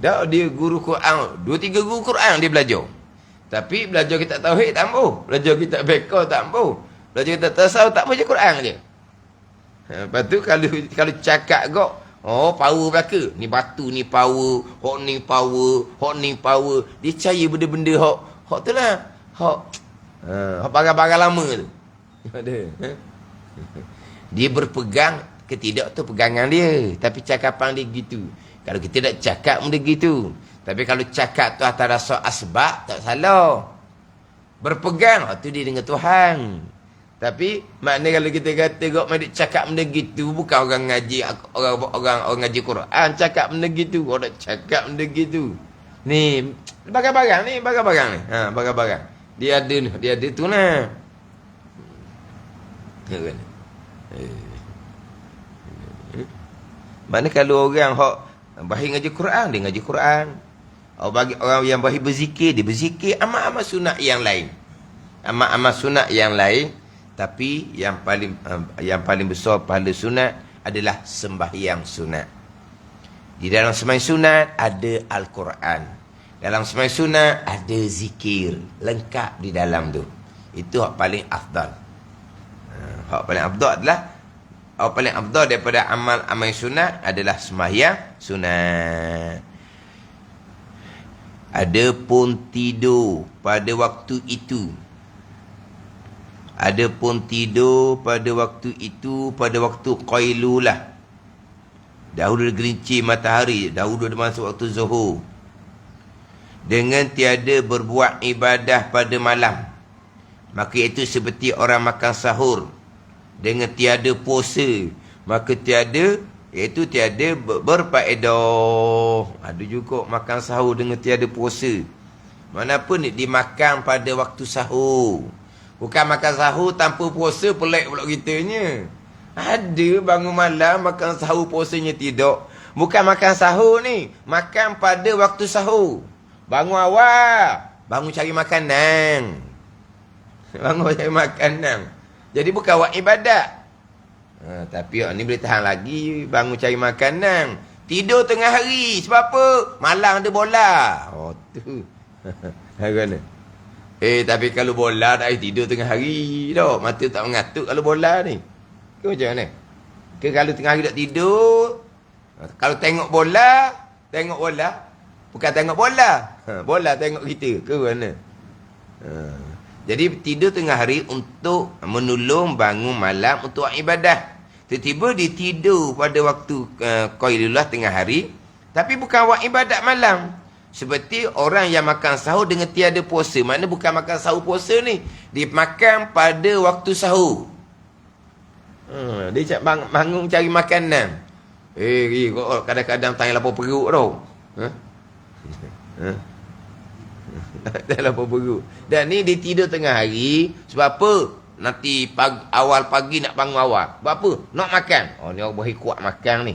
Speaker 1: Dah dia guru Quran. 2-3 guru Quran dia belajar. Tapi belajar kitab tauhid tak mampu. Belajar kitab fiqh tak mampu. Belajar kitab tasawuf tak baca Quran je. Lepas tu kalau cakap kok, power belaka. Ni batu ni power, hok ni power, hok ni power. Dia percaya benda-benda hok tu lah. Hok barang-barang lama tu. Ada. Dia berpegang ke tidak tu pegangan dia. Tapi cakapan dia gitu. Kalau kita nak cakap benda gitu. Tapi kalau cakap tu atas dasar asbab, tak salah. Berpegang, tu dia dengan Tuhan. Tapi makna kalau kita kata gok mai cakap benda gitu, bukan orang ngaji, orang ngaji Quran cakap benda gitu, orang cakap benda gitu. Ni barang-barang ni, barang-barang ni. Barang-barang. Dia ada tu nah. Mana kalau orang hok bahir ngaji Quran, dia ngaji Quran. Bagi orang yang bahir berzikir, dia berzikir amat-amat sunat yang lain. Amat-amat sunat yang lain. Tapi yang paling besar pahala sunat adalah sembahyang sunat. Di dalam sembahyang sunat ada Al-Quran. Dalam sembahyang sunat ada zikir. Lengkap di dalam tu. Itu hak paling afdal. Hak paling afdal adalah, hak paling afdal daripada amal sunat adalah sembahyang sunat. Adapun tidur pada waktu itu, adapun tidur pada waktu itu, pada waktu qailulah, dahulu gelincir matahari, dahulu masuk waktu zuhur, dengan tiada berbuat ibadah pada malam, maka itu seperti orang makan sahur. Dengan tiada puasa, maka tiada, iaitu tiada berfaedah. Ada juga makan sahur dengan tiada puasa. Manapun dimakan pada waktu sahur. Bukan makan sahur tanpa puasa, pelik pula kitanya. Ada bangun malam makan sahur, puasanya tidak. Bukan makan sahur ni, makan pada waktu sahur. Bangun awal, bangun cari makanan. Bangun cari makanan. Jadi bukan buat ibadat. Tapi ni boleh tahan lagi, bangun cari makanan. Tidur tengah hari, sebab apa? Malam ada bola. Tu. Kan? Tapi kalau bola tak tidur tengah hari dah. Mata tak mengatuk kalau bola ni. Ke macam mana? Ke kalau tengah hari tak tidur. Kalau tengok bola. Bukan tengok bola. Bola tengok kita. Ke mana? Jadi tidur tengah hari untuk menolong bangun malam untuk ibadah. Tiba-tiba dia tidur pada waktu qailullah tengah hari. Tapi bukan buat ibadat malam. Seperti orang yang makan sahur dengan tiada puasa. Maknanya bukan makan sahur puasa ni. Dia makan pada waktu sahur. Dia bangun cari makanan. Kadang-kadang tanya lapar perut tau. Lapar perut. Dan ni dia tidur tengah hari. Sebab apa? Nanti awal pagi nak bangun awal. Sebab apa? Nak makan. Ni orang boleh kuat makan ni.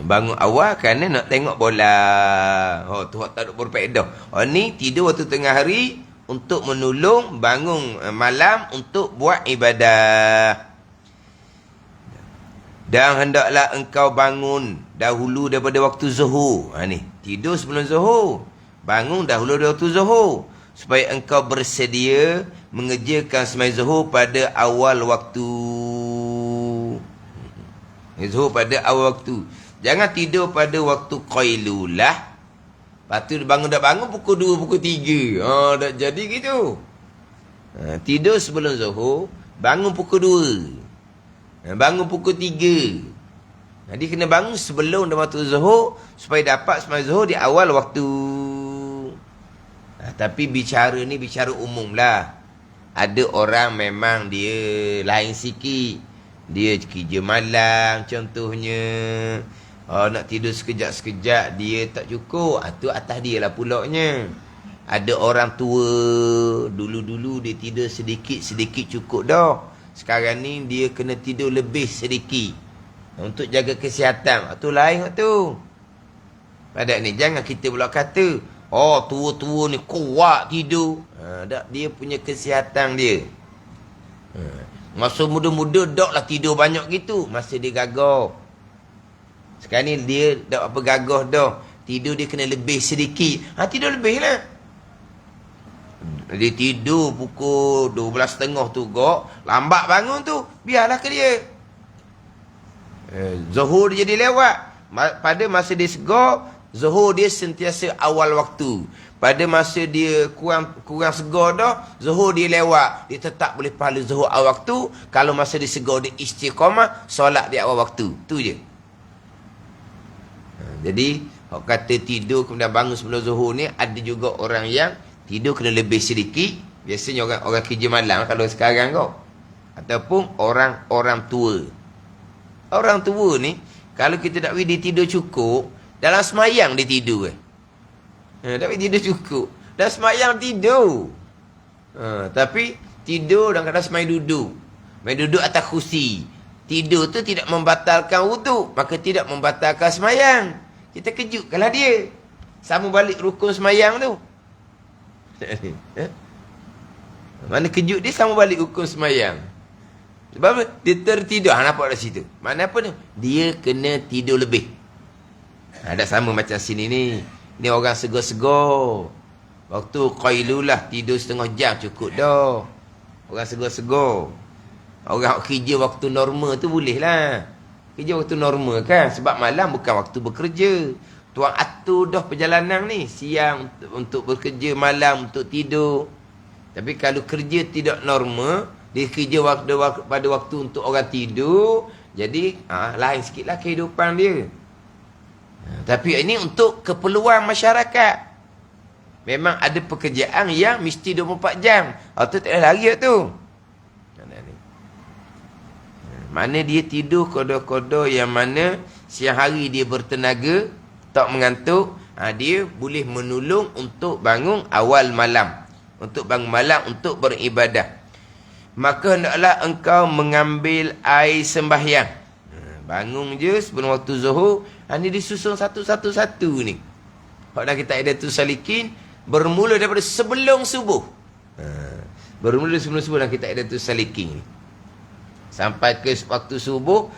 Speaker 1: Bangun awal kerana nak tengok bola. Tu tak ada berfaedah. Ni tidur waktu tengah hari untuk menolong bangun malam untuk buat ibadah. Dan hendaklah engkau bangun dahulu daripada waktu zuhur. Ni tidur sebelum zuhur, bangun dahulu daripada waktu zuhur, supaya engkau bersedia mengerjakan sembahyang zuhur pada awal waktu. Zuhur pada awal waktu. Jangan tidur pada waktu qailulah. Lepas tu dah bangun pukul 2, pukul 3. Dah jadi gitu. Tidur sebelum zuhur, bangun pukul 2. Bangun pukul 3. Jadi kena bangun sebelum waktu zuhur supaya dapat sembahyang zuhur di awal waktu. Tapi bicara ni bicara umum lah. Ada orang memang dia lain sikit. Dia kerja malam contohnya. Nak tidur sekejap-sekejap dia tak cukup. Tu atas dia lah pulaknya. Ada orang tua, dulu-dulu dia tidur sedikit-sedikit cukup dah. Sekarang ni dia kena tidur lebih sedikit untuk jaga kesihatan. Tu lain tu. Pada ni jangan kita pula kata, tua-tua ni kuat tidur. Dia punya kesihatan dia. Masa muda-muda daklah tidur banyak gitu. Masa dia gagah. Sekarang ni dia tak apa gagah dah. Tidur dia kena lebih sedikit. Tidur lebih lah. Dia tidur pukul 12.30 tu gok. Lambat bangun tu. Biarlah ke dia. Zuhur dia jadi lewat. Pada masa dia segor, zuhur dia sentiasa awal waktu. pada masa dia kurang segar dah, zuhur dia lewat, dia tetap boleh pahala zuhur awal waktu. Kalau masa dia segar, dia istiqamah, solat di awal waktu. Tu je. Jadi, orang kata tidur kemudian bangun sebelum zuhur ni, ada juga orang yang tidur kena lebih sedikit. Biasanya orang kerja malam kalau sekarang kau. Ataupun orang tua. Orang tua ni, kalau kita tak beri dia tidur cukup, dalam semayang dia tidur. Tapi tidur cukup. Dalam semayang tidur. Tapi tidur dalam keadaan semayang duduk. Semayang duduk atas kursi. Tidur tu tidak membatalkan wuduk. Maka tidak membatalkan semayang. Kita kejutkanlah dia. Sama balik rukun semayang tu. Mana kejut dia sama balik rukun semayang. Sebab apa? Dia tertidur. Nampak kat situ. Mana apa ni? Dia kena tidur lebih. Ada sama macam sini ni. Ni orang segar-segar. Waktu qailulah tidur setengah jam cukup dah. Orang segar-segar. Orang kerja waktu normal tu boleh lah. Kerja waktu normal kan. Sebab malam bukan waktu bekerja. Tuan atur dah perjalanan ni. Siang untuk bekerja, malam untuk tidur. Tapi kalau kerja tidak normal, dia kerja pada waktu untuk orang tidur. Jadi lain sikit lah kehidupan dia. Tapi ini untuk keperluan masyarakat. Memang ada pekerjaan yang mesti 24 jam. Atau tak ada lari tu. Mana dia tidur kodoh-kodoh yang mana siang hari dia bertenaga, tak mengantuk. Dia boleh menolong untuk bangun awal malam. Untuk bangun malam untuk beribadah. Maka hendaklah engkau mengambil air sembahyang. Bangun je sebelum waktu zuhur. Ini disusun satu-satu ni. Kalau dah kita ada tu salikin, bermula daripada sebelum subuh. Bermula sebelum subuh dah kita ada tu salikin. Sampai ke waktu subuh.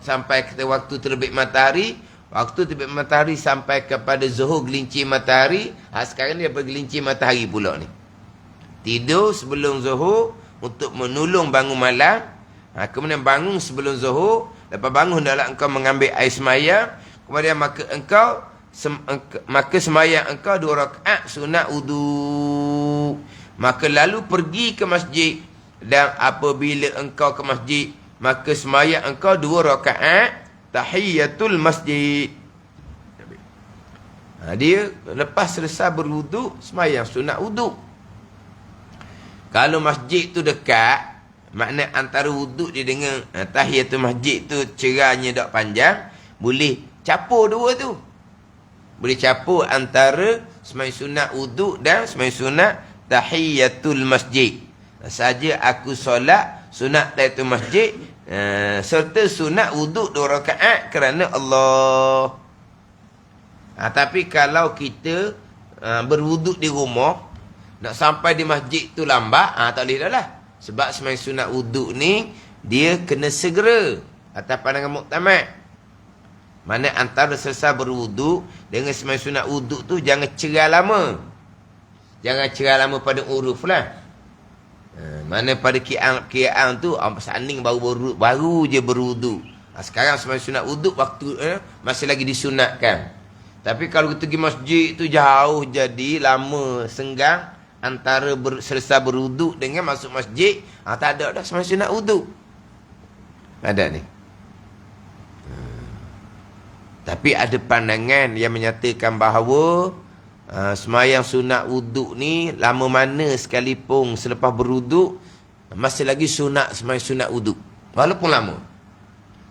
Speaker 1: Sampai ke waktu terbit matahari. Waktu terbit matahari sampai kepada zuhur gelincir matahari. Sekarang ni daripada gelincir matahari pula ni. Tidur sebelum zuhur untuk menolong bangun malam. Kemudian bangun sebelum zuhur. Lepas bangun hendaklah engkau mengambil air semayang. Kemudian maka semayang engkau 2 rakaat sunat wudu. Maka lalu pergi ke masjid. Dan apabila engkau ke masjid, maka semayang engkau 2 rakaat tahiyatul masjid. Dia lepas selesai berwudu, semayang sunat wudu. Kalau masjid tu dekat, makna antara wuduk dia dengan tahiyatul masjid tu cerahnya tak panjang, boleh capur dua tu. Boleh capur antara sembahyang sunat wuduk dan sembahyang sunat tahiyatul masjid. Saja aku solat sunat tahiyatul masjid serta sunat wuduk 2 rakaat kerana Allah. Tapi kalau kita berwuduk di rumah, nak sampai di masjid tu lambat, tak boleh dah lah. Sebab sembahyang sunat wuduk ni, dia kena segera atas pandangan muktamad. Mana antara selesai berwuduk dengan sembahyang sunat wuduk tu, jangan cerah lama. Jangan cerah lama pada uruf lah. Mana pada kiaan tu, saning baru je berwuduk. Sekarang sembahyang sunat wuduk waktu masih lagi disunatkan. Tapi kalau kita pergi masjid tu jauh jadi, lama, senggang. Antara selesai berwuduk dengan masuk masjid, tak ada dah sembahyang sunat wuduk. Ada ni. Tapi ada pandangan yang menyatakan bahawa sembahyang sunat wuduk ni lama mana sekalipun selepas berwuduk masih lagi sunat sembahyang sunat wuduk. Walaupun lama.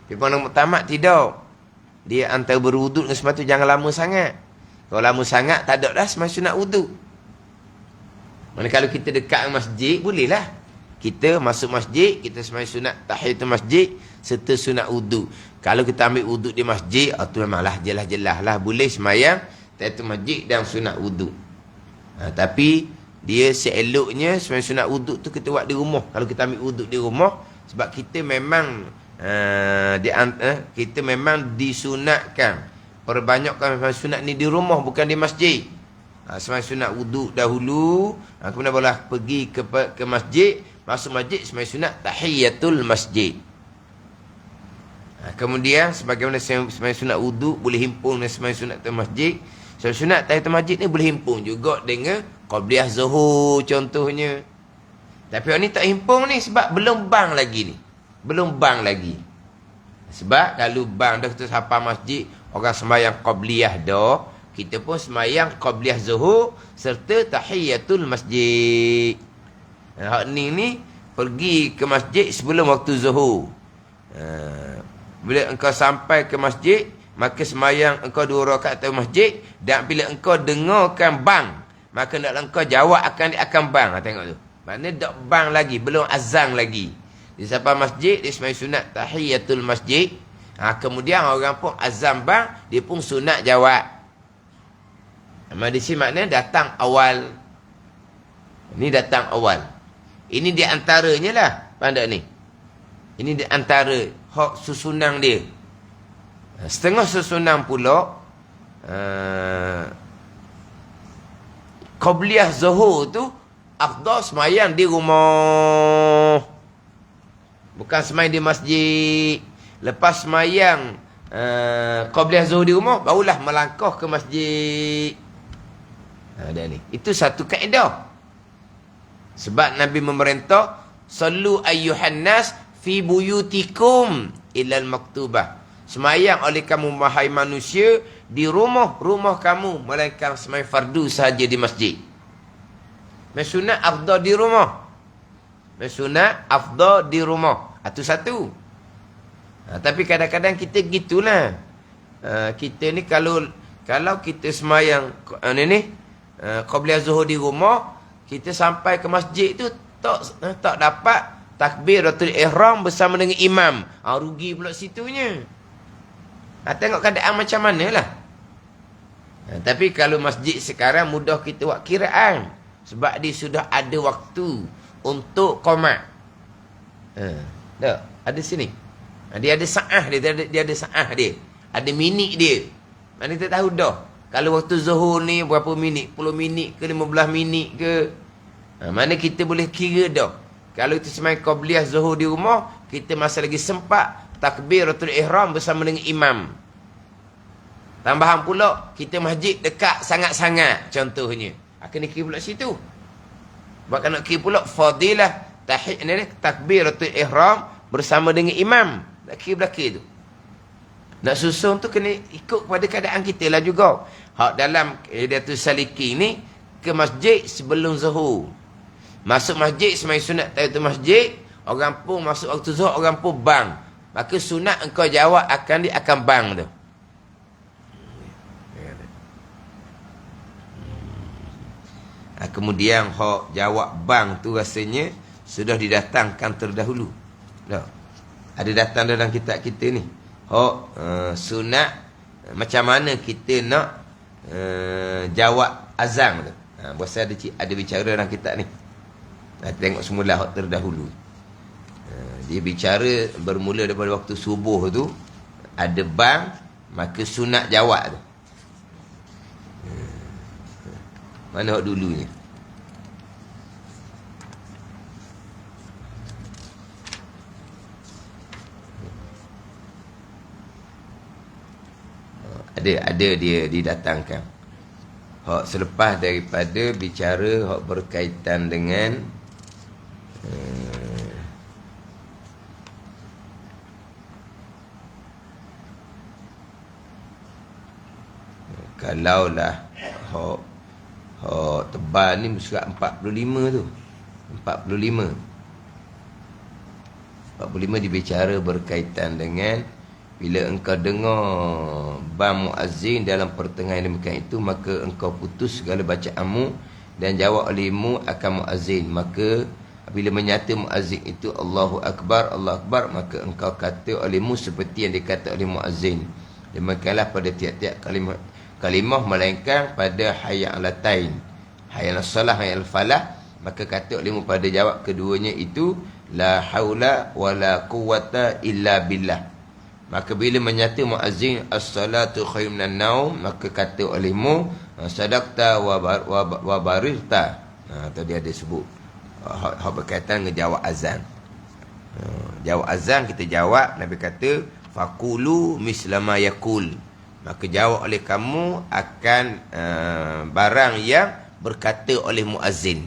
Speaker 1: Tapi pandang muktamad tidak. Dia antara berwuduk dengan sembahyang tu jangan lama sangat. Kalau lama sangat tak ada dah sembahyang sunat wuduk. Mana kalau kita dekat masjid, bolehlah. Kita masuk masjid, kita sembahyang sunat tahiyatul masjid serta sunat wuduk. Kalau kita ambil wuduk di masjid, tu memanglah jelas-jelas lah boleh sembahyang tahiyatul masjid dan sunat wuduk. Tapi dia seeloknya sembahyang sunat wuduk tu kita buat di rumah. Kalau kita ambil wuduk di rumah, sebab kita memang kita memang disunatkan perbanyakkan sembahyang sunat ni di rumah, bukan di masjid. Sembahyang sunat wuduk dahulu, kemudian boleh pergi ke masjid, masuk masjid sembahyang sunat tahiyatul masjid. Kemudian sebagaimana sembahyang sunat wuduk boleh himpun dengan sembahyang sunat masjid, Sebab sunat tahiyatul masjid ni boleh himpun juga dengan qabliyah zuhur contohnya. Tapi orang ni tak himpun ni sebab belum bang lagi ni. Belum bang lagi. Sebab kalau bang dah kita sampai masjid, orang sembahyang qabliyah dah, kita pun sembahyang qabliyah zuhur serta tahiyatul masjid. Hak ni pergi ke masjid sebelum waktu zuhur. Bila engkau sampai ke masjid, maka sembahyang engkau 2 rakaat atas masjid, dan bila engkau dengarkan bang, maka hendaklah engkau jawab akan bang. Tengok tu. Maknanya tak bang lagi, belum azan lagi. Di sampai masjid, dia sembahyang sunat tahiyatul masjid. Kemudian orang pun azan bang, dia pun sunat jawab. Di sini maknanya datang awal. Ini datang awal. Ini di antaranya lah, pandai ni. Ini di antara hak susunan dia. Setengah susunan pula, qabliyah zuhur tu afdal semayang di rumah, bukan semayang di masjid. Lepas semayang qabliyah zuhur di rumah, barulah melangkah ke masjid. Dah ni. Itu satu kaedah. Sebab Nabi memerintah, sallu ayyuhan nas fi buyutikum ilal maktubah. Semayang oleh kamu wahai manusia di rumah-rumah kamu, melainkan semayang fardu sahaja di masjid. Sunat afdal di rumah. Sunat afdal di rumah. Itu satu. Tapi kadang-kadang kita gitulah. Kita ni kalau kita semayang qabliyah zuhur di rumah, kita sampai ke masjid tu tak dapat takbiratul ihram bersama dengan imam. Rugi pula situnya. Tengok keadaan macam mana lah. Tapi kalau masjid sekarang mudah kita buat kiraan. Sebab dia sudah ada waktu untuk qomat. Ada sini. Dia ada sa'ah dia. Dia ada sa'ah dia. Ada minit dia. Mana kita tahu dah. Kalau waktu zuhur ni berapa minit? 10 minit ke 15 minit ke? Mana kita boleh kira dah. Kalau kita sembahyang qabliyah zuhur di rumah, kita masih lagi sempat takbiratul ihram bersama dengan imam. Tambahan pula, kita masjid dekat sangat-sangat contohnya. Kena kira pula situ. Bahkan nak kira pula fadilah takbiratul ihram bersama dengan imam. Nak kira belakang tu. Nak susun tu kena ikut kepada keadaan kita lah juga. Hak dalam Hidayatul Salikin ni, ke masjid sebelum zuhur. Masuk masjid sembahyang sunat tahiyatul masjid, orang pun masuk waktu zuhur, orang pun bang. Maka sunat engkau jawab akan bang tu. Kemudian hak jawab bang tu rasanya sudah didatangkan terdahulu. Dah. Ada datang dalam kitab kita ni. Hak sunat macam mana kita nak jawab azan tu. Biasa ada bicara dalam kitab ni. Tengok semula hak terdahulu. Dia bicara bermula daripada waktu subuh tu, ada bang, maka sunat jawab tu. Mana hak dulunya? Ada dia didatangkan. Hak selepas daripada bicara hak berkaitan dengan kalaulah hak tebal ni surat 45 tu. 45 dibicara berkaitan dengan bila engkau dengar bang muazzin dalam pertengahan demikian itu, maka engkau putus segala bacaanmu dan jawab olehmu akan muazzin. Maka bila menyata muazzin itu Allahu Akbar, Allahu Akbar, maka engkau kata olehmu seperti yang dikata oleh muazzin. Demikianlah pada tiap-tiap kalimah melainkan pada hayya 'alatain, hayya 'alas salah, hayya 'alal falah, maka kata olehmu pada jawab keduanya itu la haula wala quwwata illa billah. Maka bila menyata muazzin as-salatu khairun minan naum, maka kata olehmu sadaqta wa barirta. Tadi ada sebut hak berkaitan dengan jawab azan. Jawab azan kita jawab, Nabi kata faqulu mislama yaqul. Maka jawab oleh kamu akan barang yang berkata oleh muazzin.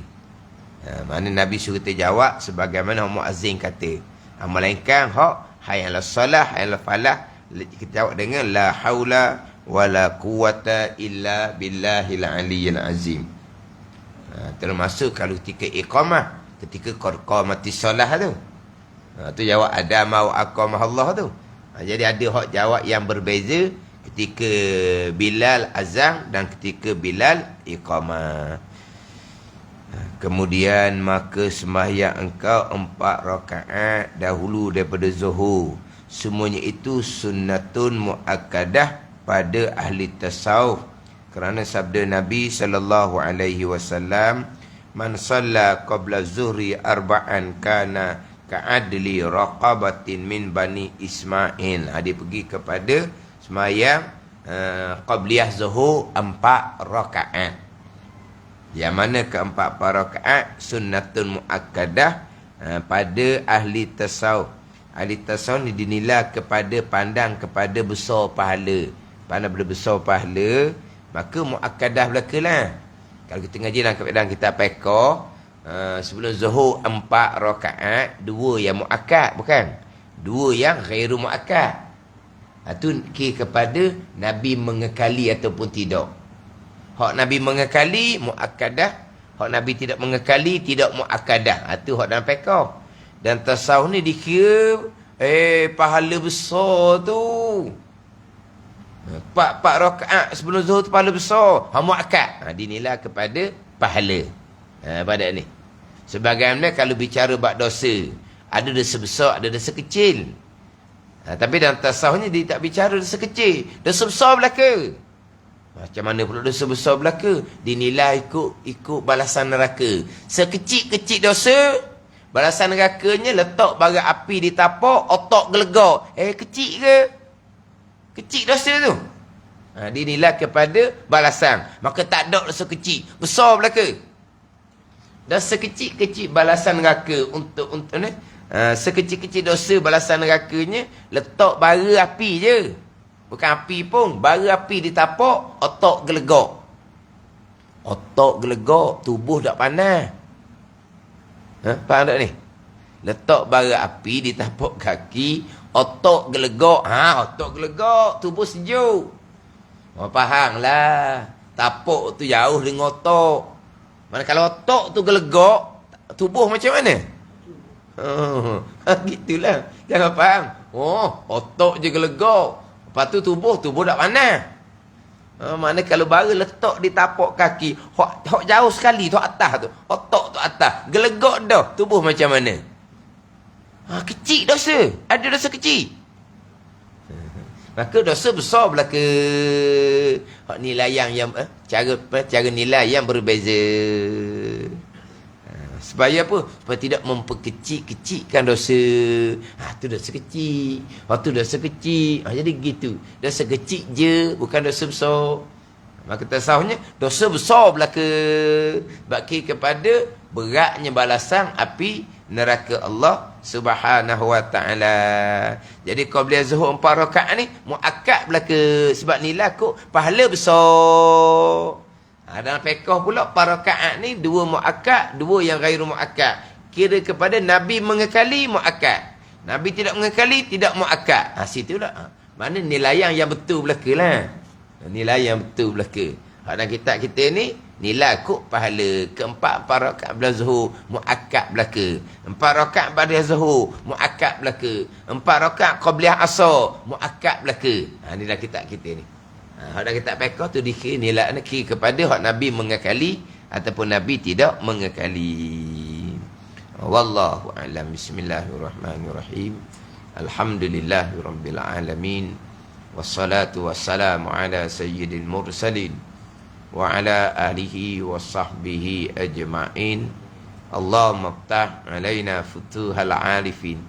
Speaker 1: Mana Nabi suruh kita jawab sebagaimana muazzin kata. Melainkan hayya 'alas salah, hayya 'alal falah, kita jawab dengan la haula wala quwata illa billahil aliyyil azim. Termasuk kalau ketika iqamah, ketika qamatis solah tu. Tu jawab adama wa aqamah Allah tu. Jadi ada hak jawab yang berbeza ketika Bilal azan dan ketika Bilal iqamah. Kemudian maka sembahyang engkau 4 rakaat dahulu daripada zuhur. Semuanya itu sunnatun muakkadah pada ahli tasawuf. Kerana sabda Nabi sallallahu alaihi wasallam, man shalla qabla zuhri arba'an kana ka'adli raqabatin min bani Ismail. Dia pergi kepada sembahyang qabliyah zuhur 4 rakaat. Yang mana ke-4 rakaat sunnatun muakkadah pada ahli tasawuf. Ahli tasawuf ni dinilai kepada pandang kepada besar pahala. Pandang kepada besar pahala, maka muakkadah belakalah. Kalau kita ngaji dalam keadaan kita peka, sebelum zuhur 4 rakaat, 2 yang muakkad, bukan 2 yang ghairu muakkad. Itu kira kepada Nabi mengekali ataupun tidak. Hak Nabi mengekali muakkadah, hak Nabi tidak mengekali tidak muakkadah. Itu hak dalam peka. Dan tasawuf ni dikira pahala besar tu. 4 rakaat sebelum zuhur tu pahala besar. Muakkad. Dinilai kepada pahala. Pada ni. Sebagaimana kalau bicara bab dosa, ada dosa besar, ada dosa kecil. Tapi dalam tasawuf ni dia tak bicara dosa kecil. Dosa besar belaka. Macam mana pula dosa besar belaka? Dinilai ikut balasan neraka. Sekecil-kecil dosa, balasan nerakanya letak bara api di tapak, otak gelegak. Kecil ke? Kecil dosa tu. Dinilai kepada balasan. Maka tak ada dosa kecil. Besar belaka. Dosa kecil-kecil balasan neraka untuk ni. Sekecil-kecil dosa balasan nerakanya letak bara api je. Bukan api pun. Bara api di tapak, otak gelegak. Otak gelegak, tubuh tak panas. Faham tak ni? Letak bara api di tapak kaki, otak gelegak. Otak gelegak, tubuh sejuk. Faham lah. Tapak tu jauh dengan otak. Mana kalau otak tu gelegak, tubuh macam mana? Gitulah. Jangan faham. Otak je gelegak. Lepas tu tubuh tak panas. Mana kalau bara letak di tapak kaki, hok jauh sekali tu atas tu. Otak tu atas. Gelegak dah. Tubuh macam mana? Kecil dosa. Ada dosa kecil. Maka dosa besar belaka. Hak nilai yang cara nilai yang berbeza. Supaya apa? Supaya tidak memperkecil-kecilkan dosa. Tu dosa kecil. Tu dosa kecil. Jadi gitu. Dosa kecil je, bukan dosa besar. Maka tasawufnya, dosa besar belaka. Baki kepada beratnya balasan api neraka Allah Subhanahu wa ta'ala. Jadi qabliyah zuhur 4 rakaat ni muakkad belaka. Sebab nilai kok pahala besar. Dalam fiqh pula 4 rakaat ni 2 muakkad, 2 yang ghairu muakkad. Kira kepada Nabi mengekali muakkad. Nabi tidak mengekali tidak muakkad. Situlah. Mana nilai yang betul belaka lah. Nilai yang betul belaka. Dalam kitab kita ni nilai kok pahala ke-4 rakaat sebelum zuhur muakkad belaka. 4 rakaat ba'da zuhur muakkad belaka. 4 rakaat qabliyah asar muakkad belaka. Ni dalam kitab kita ni. Hak kita pekah tu dikira nilai neki kepada hak Nabi mengekali ataupun Nabi tidak mengekali. Wallahu a'lam. Bismillahirrahmanirrahim. Alhamdulillahirabbil alamin. Wassalatu wassalamu ala sayyidil mursalin wa ala alihi wa sahbihi ajma'in. Allahumma ftah alaina futuhal arifin.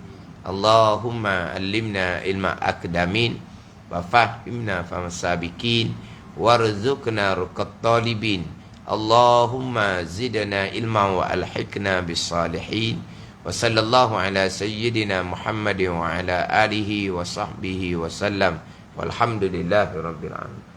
Speaker 1: Allahumma allimna ilma akdamin. Wafahimna famasabikin warzuqna ruqat talibin. Allahumma zidna ilman wa alhiqna bis salihin. Wa sallallahu ala sayyidina Muhammadin wa ala alihi wa sahbihi wa sallam. Walhamdulillahirabbil alamin.